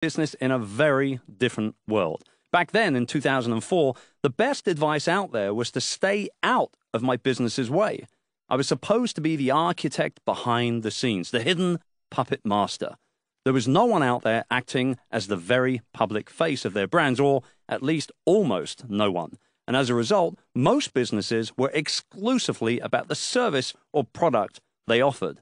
business in a very different world. Back then, in 2004, the best advice out there was to stay out of my business's way. I was supposed to be the architect behind the scenes, the hidden puppet master. There was no one out there acting as the very public face of their brands, or at least almost no one. And as a result, most businesses were exclusively about the service or product they offered.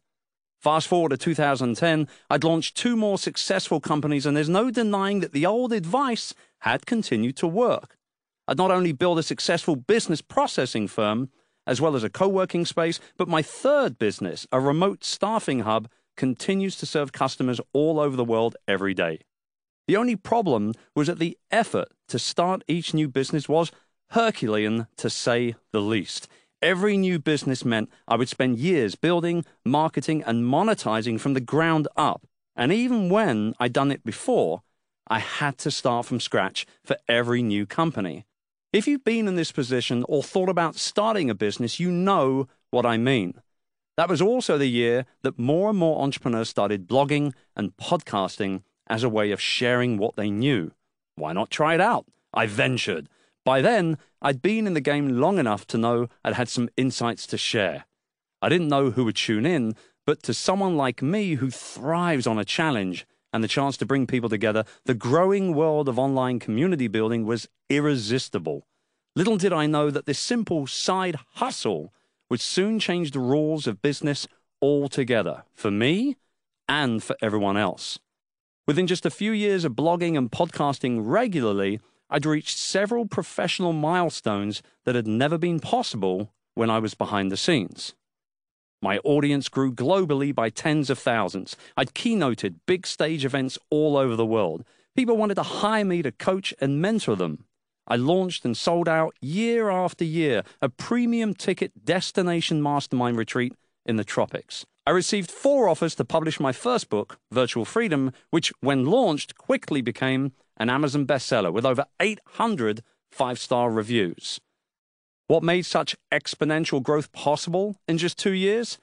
Fast forward to 2010, I'd launched 2 more successful companies, and there's no denying that the old advice had continued to work. I'd not only built a successful business processing firm, as well as a co-working space, but my third business, a remote staffing hub, continues to serve customers all over the world every day. The only problem was that the effort to start each new business was Herculean, to say the least. Every new business meant I would spend years building, marketing, and monetizing from the ground up. And even when I'd done it before, I had to start from scratch for every new company. If you've been in this position or thought about starting a business, you know what I mean. That was also the year that more and more entrepreneurs started blogging and podcasting as a way of sharing what they knew. Why not try it out? I ventured. By then, I'd been in the game long enough to know I'd had some insights to share. I didn't know who would tune in, but to someone like me who thrives on a challenge and the chance to bring people together, the growing world of online community building was irresistible. Little did I know that this simple side hustle would soon change the rules of business altogether, for me and for everyone else. Within just a few years of blogging and podcasting regularly, I'd reached several professional milestones that had never been possible when I was behind the scenes. My audience grew globally by tens of thousands. I'd keynoted big stage events all over the world. People wanted to hire me to coach and mentor them. I launched and sold out year after year a premium ticket destination mastermind retreat in the tropics. I received 4 offers to publish my first book, Virtual Freedom, which, when launched, quickly became an Amazon bestseller with over 800 5-star reviews. What made such exponential growth possible in just 2 years?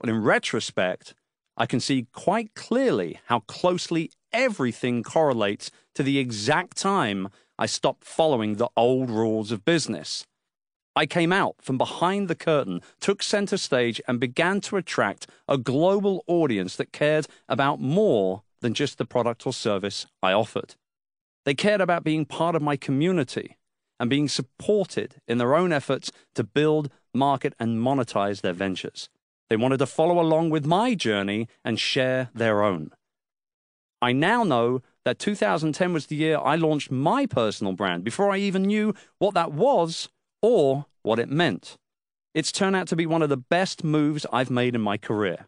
Well, in retrospect, I can see quite clearly how closely everything correlates to the exact time I stopped following the old rules of business. I came out from behind the curtain, took center stage, and began to attract a global audience that cared about more than just the product or service I offered. They cared about being part of my community and being supported in their own efforts to build, market, and monetize their ventures. They wanted to follow along with my journey and share their own. I now know that 2010 was the year I launched my personal brand before I even knew what that was or what it meant. It's turned out to be one of the best moves I've made in my career.